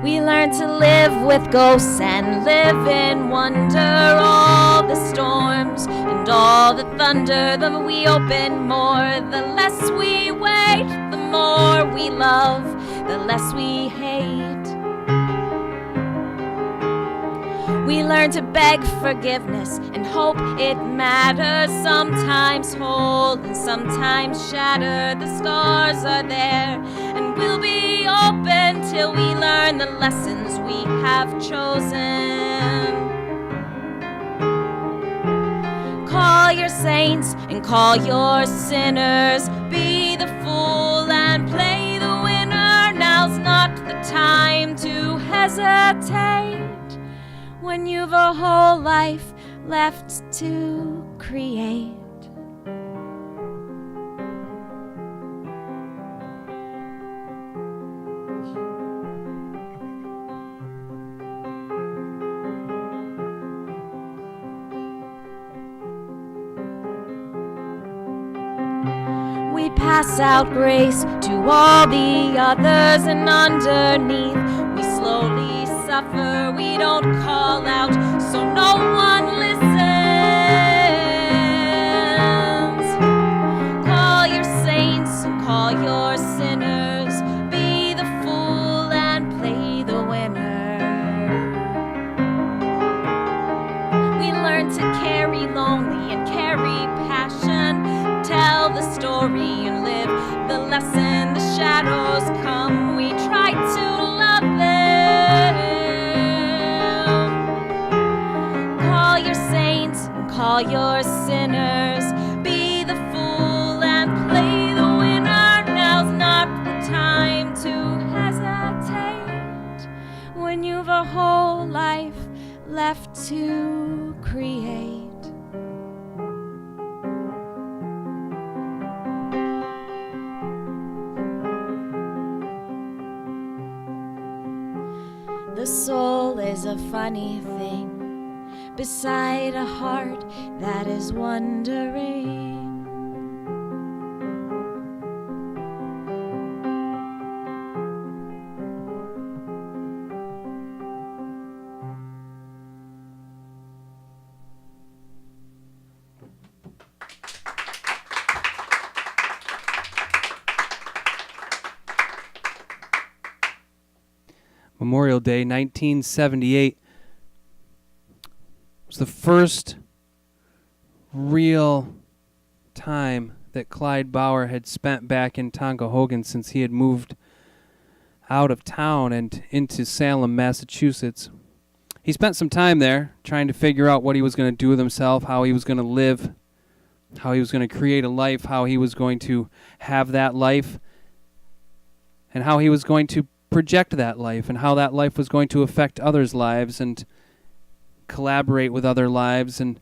We learn to live with ghosts and live in wonder. All the storms and all the thunder, the we open more. The less we wait, the more we love, the less we hate. We learn to beg forgiveness and hope it matters. Sometimes whole and sometimes shattered. The scars are there and we'll be open till we learn the lessons we have chosen. Call your saints and call your sinners. Be the fool and play the winner. Now's not the time to hesitate when you've a whole life left to create. We pass out grace to all the others, and underneath we slowly suffer. We don't call out so no one listens. Call your saints and call your sinners. Be the learn to carry lonely and carry passion. Tell the story and live the lesson. The shadows come, we try to love them. Call your saints, call your sinners. Be the fool and play the winner. Now's not the time to hesitate when you've a whole life left to create. The soul is a funny thing beside a heart that is wondering. Memorial Day 1978 was the first real time that Clyde Bauer had spent back in Tonkahogen since he had moved out of town and into Salem, Massachusetts. He spent some time there trying to figure out what he was going to do with himself, how he was going to live, how he was going to create a life, how he was going to have that life, and how he was going to project that life, and how that life was going to affect others' lives and collaborate with other lives and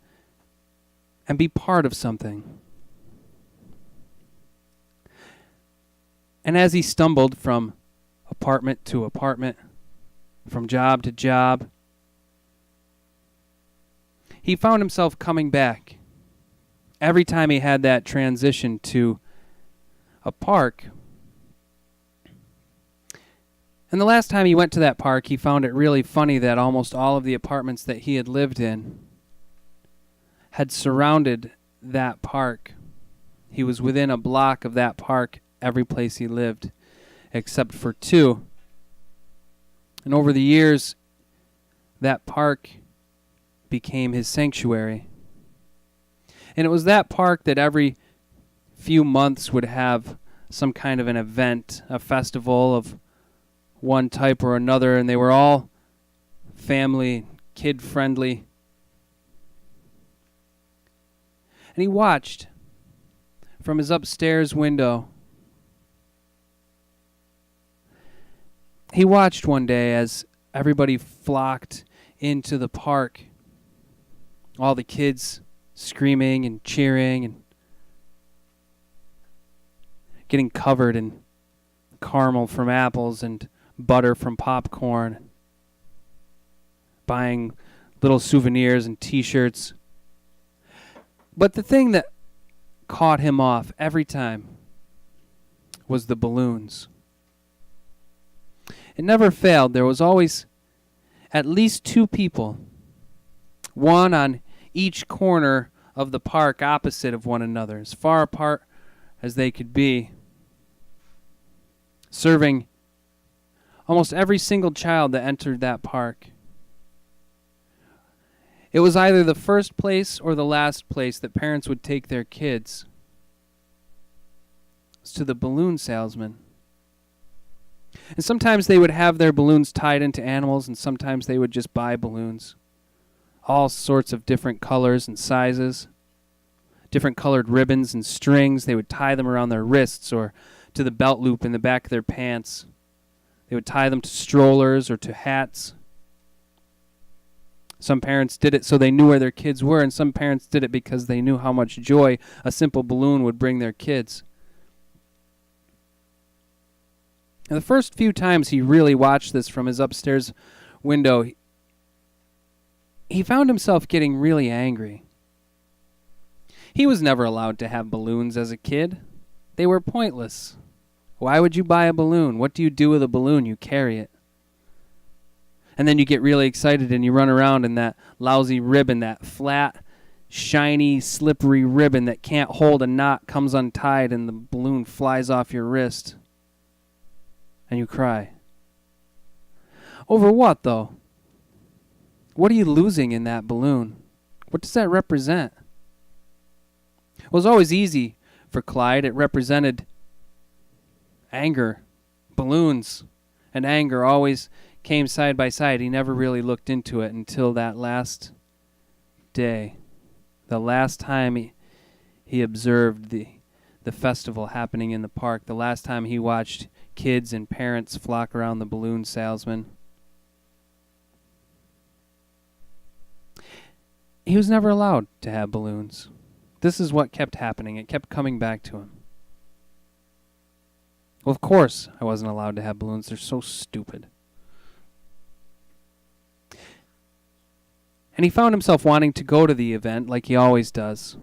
be part of something. And as he stumbled from apartment to apartment, from job to job, he found himself coming back every time he had that transition to a park. And the last time he went to that park, he found it really funny that almost all of the apartments that he had lived in had surrounded that park. He was within a block of that park every place he lived, except for two. And over the years, that park became his sanctuary. And it was that park that every few months would have some kind of an event, a festival of one type or another, and they were all family, kid-friendly. And he watched from his upstairs window. He watched one day as everybody flocked into the park, all the kids screaming and cheering and getting covered in caramel from apples and butter from popcorn, buying little souvenirs and t-shirts. But the thing that caught him off every time was the balloons. It never failed. There was always at least two people, one on each corner of the park opposite of one another, as far apart as they could be, serving almost every single child that entered that park. It was either the first place or the last place that parents would take their kids. It was to the balloon salesman. And sometimes they would have their balloons tied into animals, and sometimes they would just buy balloons. All sorts of different colors and sizes, different colored ribbons and strings. They would tie them around their wrists or to the belt loop in the back of their pants. They would tie them to strollers or to hats. Some parents did it so they knew where their kids were, and some parents did it because they knew how much joy a simple balloon would bring their kids. And the first few times he really watched this from his upstairs window, he found himself getting really angry. He was never allowed to have balloons as a kid. They were pointless. Why would you buy a balloon? What do you do with a balloon? You carry it. And then you get really excited and you run around in that lousy ribbon, that flat, shiny, slippery ribbon that can't hold a knot, comes untied, and the balloon flies off your wrist. And you cry. Over what, though? What are you losing in that balloon? What does that represent? It was always easy for Clyde. It represented anger. Balloons and anger always came side by side. He never really looked into it until that last day. The last time he observed the festival happening in the park. The last time he watched kids and parents flock around the balloon salesman. He was never allowed to have balloons. This is what kept happening. It kept coming back to him. Well, of course I wasn't allowed to have balloons. They're so stupid. And he found himself wanting to go to the event like he always does.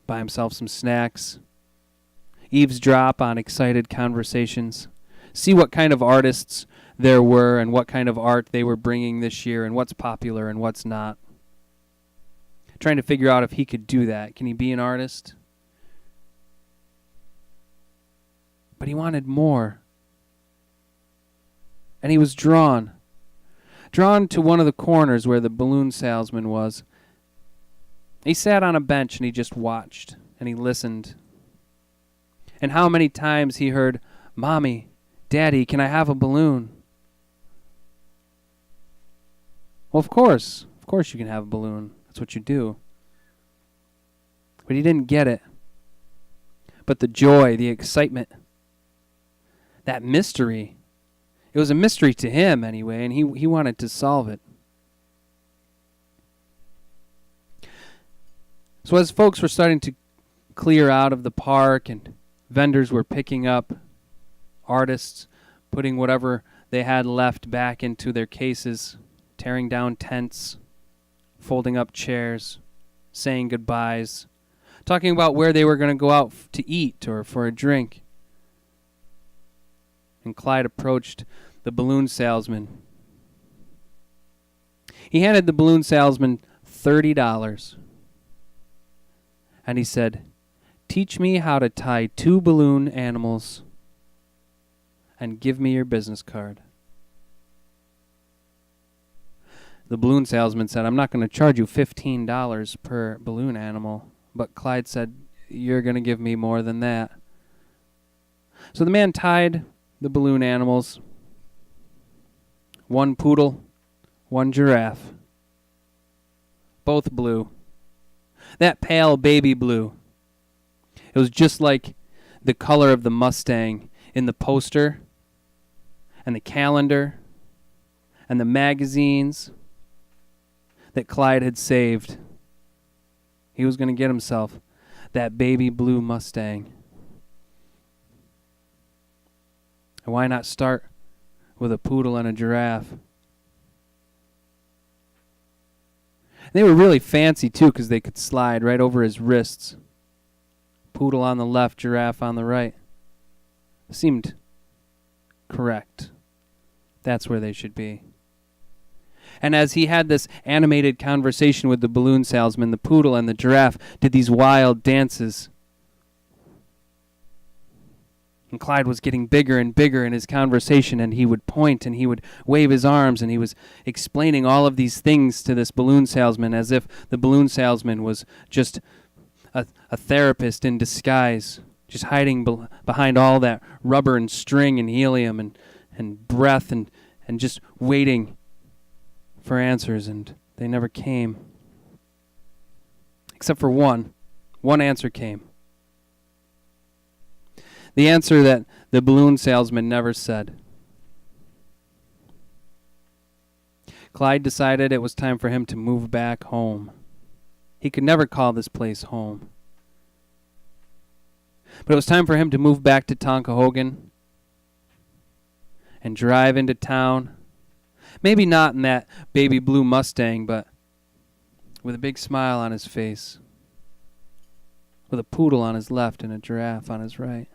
Buy himself some snacks, eavesdrop on excited conversations, see what kind of artists there were and what kind of art they were bringing this year and what's popular and what's not. Trying to figure out if he could do that. Can he be an artist? But he wanted more. And he was drawn to one of the corners where the balloon salesman was. He sat on a bench and he just watched and he listened. And how many times he heard, "Mommy, Daddy, can I have a balloon?" Well, of course you can have a balloon. That's what you do. But he didn't get it. But the joy, the excitement, that mystery, it was a mystery to him anyway, and he wanted to solve it. So as folks were starting to clear out of the park and vendors were picking up, artists putting whatever they had left back into their cases, tearing down tents, folding up chairs, saying goodbyes, talking about where they were going to go out to eat or for a drink. And Clyde approached the balloon salesman. He handed the balloon salesman $30. And he said, "Teach me how to tie 2 balloon animals and give me your business card." The balloon salesman said, "I'm not going to charge you $15 per balloon animal." But Clyde said, "You're going to give me more than that." So the man tied the balloon animals. 1 poodle, 1 giraffe. Both blue. That pale baby blue. It was just like the color of the Mustang in the poster and the calendar and the magazines that Clyde had saved. He was going to get himself that baby blue Mustang. And why not start with a poodle and a giraffe? They were really fancy, too, because they could slide right over his wrists. Poodle on the left, giraffe on the right. Seemed correct. That's where they should be. And as he had this animated conversation with the balloon salesman, the poodle and the giraffe did these wild dances. And Clyde was getting bigger and bigger in his conversation, and he would point and he would wave his arms, and he was explaining all of these things to this balloon salesman as if the balloon salesman was just a therapist in disguise, just hiding behind all that rubber and string and helium and breath and just waiting for answers, and they never came. Except for one. One answer came. The answer that the balloon salesman never said. Clyde decided it was time for him to move back home. He could never call this place home. But it was time for him to move back to Tonkahogan and drive into town. Maybe not in that baby blue Mustang, but with a big smile on his face. With a poodle on his left and a giraffe on his right.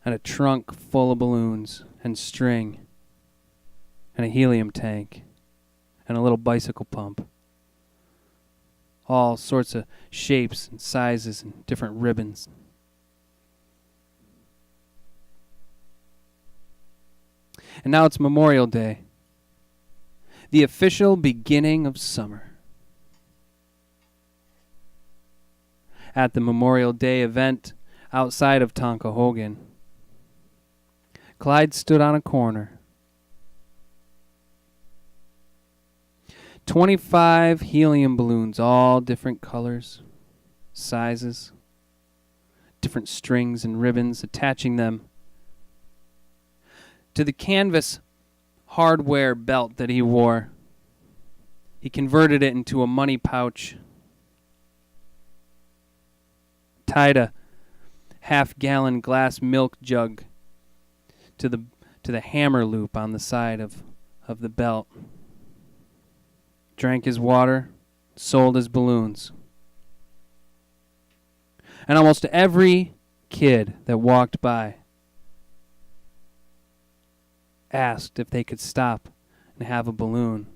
And a trunk full of balloons and string and a helium tank and a little bicycle pump. All sorts of shapes and sizes and different ribbons. And now it's Memorial Day. the official beginning of summer. At the Memorial Day event outside of Tonkahogan, Clyde stood on a corner. 25 helium balloons, all different colors, sizes, different strings and ribbons, attaching them to the canvas hardware belt that he wore. He converted it into a money pouch, tied a half-gallon glass milk jug to the hammer loop on the side of the belt. Drank his water, sold his balloons. And almost every kid that walked by asked if they could stop and have a balloon.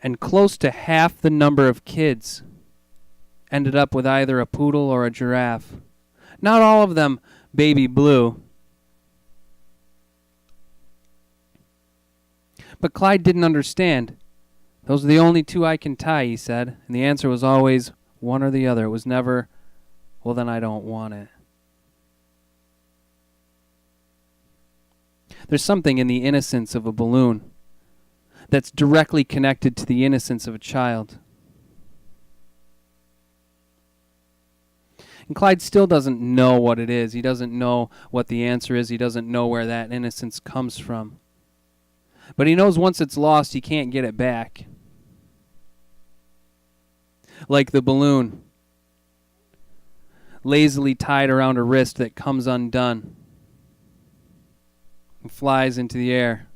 And close to half the number of kids ended up with either a poodle or a giraffe. Not all of them baby blue. But Clyde didn't understand. Those are the only two I can tie, he said. And the answer was always one or the other. It was never, well, then I don't want it. There's something in the innocence of a balloon that's directly connected to the innocence of a child. And Clyde still doesn't know what it is. He doesn't know what the answer is. He doesn't know where that innocence comes from. But he knows once it's lost, he can't get it back. Like the balloon, lazily tied around a wrist that comes undone and flies into the air,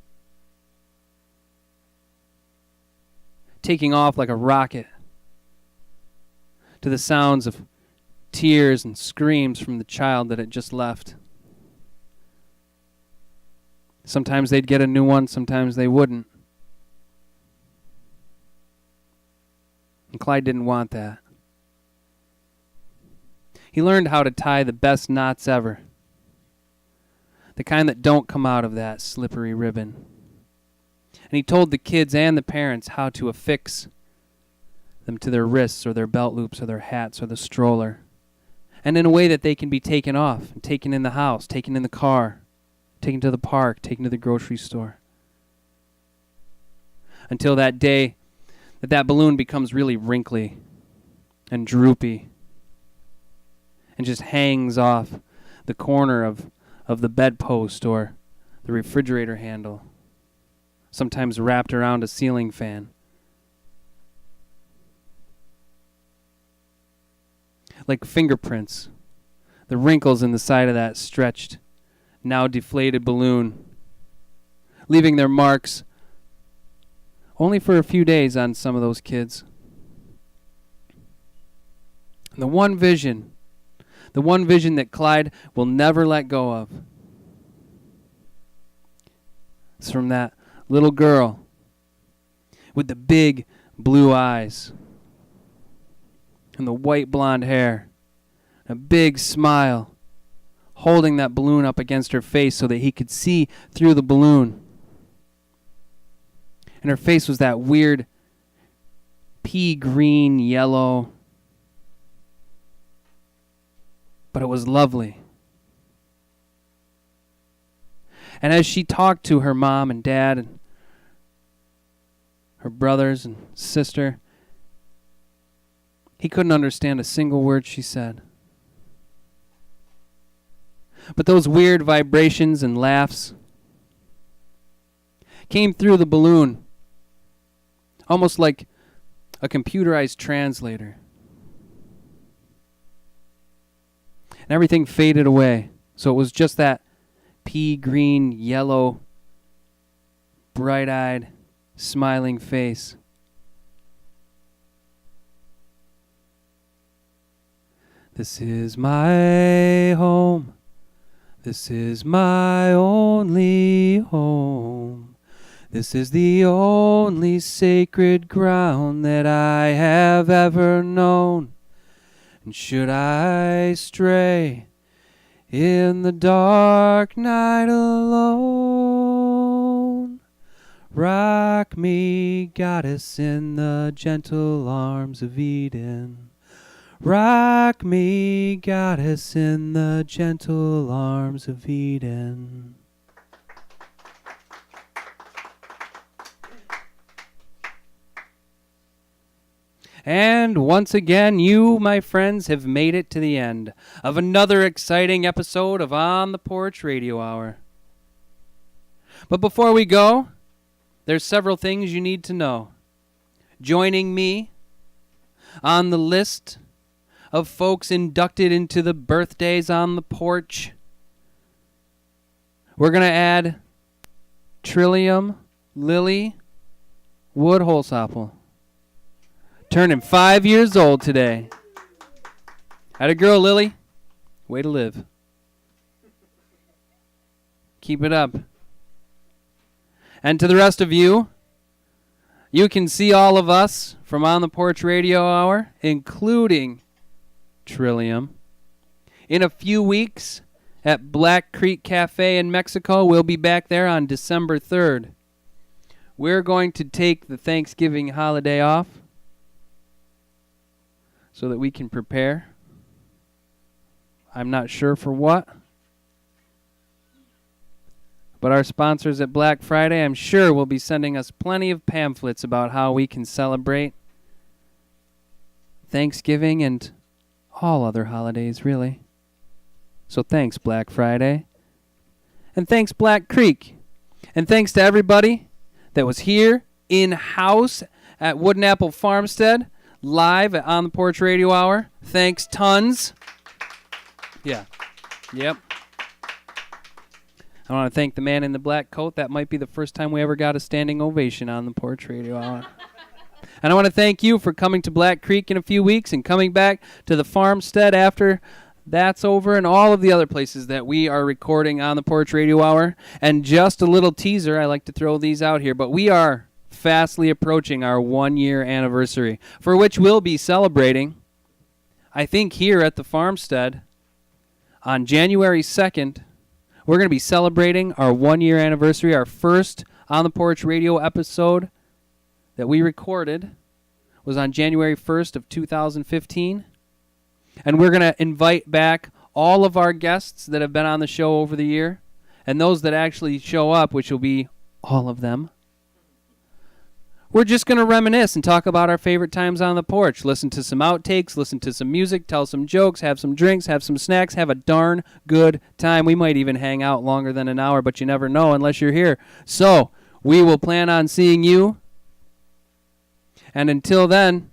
taking off like a rocket to the sounds of tears and screams from the child that it just left. Sometimes they'd get a new one, sometimes they wouldn't. And Clyde didn't want that. He learned how to tie the best knots ever, the kind that don't come out of that slippery ribbon. And he told the kids and the parents how to affix them to their wrists or their belt loops or their hats or the stroller, and in a way that they can be taken off and taken in the house, taken in the car, taken to the park, taken to the grocery store. Until that day that balloon becomes really wrinkly and droopy and just hangs off the corner of the bedpost or the refrigerator handle, sometimes wrapped around a ceiling fan. Like fingerprints, the wrinkles in the side of that stretched, now deflated balloon, leaving their marks only for a few days on some of those kids. And the one vision that Clyde will never let go of, is from that little girl with the big blue eyes and the white blonde hair, a big smile, holding that balloon up against her face so that he could see through the balloon. And her face was that weird pea green yellow, but it was lovely. And as she talked to her mom and dad and her brothers and sister, he couldn't understand a single word she said. But those weird vibrations and laughs came through the balloon, almost like a computerized translator. And everything faded away. So it was just that pea green, yellow, bright-eyed, smiling face. This is my home. This is my only home. This is the only sacred ground that I have ever known. And should I stray, In the dark night alone, rock me, goddess, in the gentle arms of Eden. Rock me, goddess, in the gentle arms of Eden. And once again, you, my friends, have made it to the end of another exciting episode of On the Porch Radio Hour. But before we go, there's several things you need to know. Joining me on the list of folks inducted into the Birthdays on the Porch, we're going to add Trillium Lily Wood-Holsapple. Turning 5 years old today. Atta girl, Lily. Way to live. Keep it up. And to the rest of you, you can see all of us from On the Porch Radio Hour, including Trillium, in a few weeks at Black Creek Cafe in Mexico. We'll be back there on December 3rd. We're going to take the Thanksgiving holiday off so that we can prepare. I'm not sure for what. But our sponsors at Black Friday, I'm sure, will be sending us plenty of pamphlets about how we can celebrate Thanksgiving and all other holidays, really. So thanks, Black Friday. And thanks, Black Creek. And thanks to everybody that was here in-house at Wooden Apple Farmstead, live at On the Porch Radio Hour. Thanks tons. Yeah. Yep. I want to thank the man in the black coat. That might be the first time we ever got a standing ovation on the Porch Radio Hour. And I want to thank you for coming to Black Creek in a few weeks and coming back to the farmstead after that's over, and all of the other places that we are recording on the Porch Radio Hour. And just a little teaser, I like to throw these out here, but we are fastly approaching our 1-year anniversary, for which we'll be celebrating, I think, here at the farmstead on January 2nd. We're going to be celebrating our 1-year anniversary. Our first On the Porch Radio episode that we recorded was on January 1st of 2015. And we're going to invite back all of our guests that have been on the show over the year, and those that actually show up, which will be all of them. We're just going to reminisce and talk about our favorite times on the porch, listen to some outtakes, listen to some music, tell some jokes, have some drinks, have some snacks, have a darn good time. We might even hang out longer than an hour, but you never know unless you're here. So we will plan on seeing you. And until then,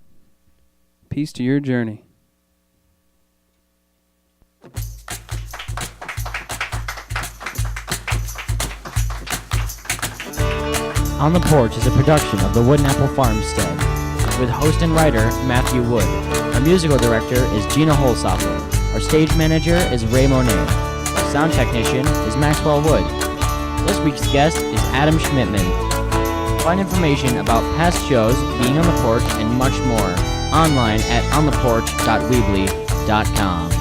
peace to your journey. On the Porch is a production of the Wooden Apple Farmstead, with host and writer Matthew Wood. Our musical director is Gina Holsapple. Our stage manager is Ray Monet. Our sound technician is Maxwell Wood. This week's guest is Adam Schmidtmann. Find information about past shows, being on the porch, and much more online at ontheporch.weebly.com.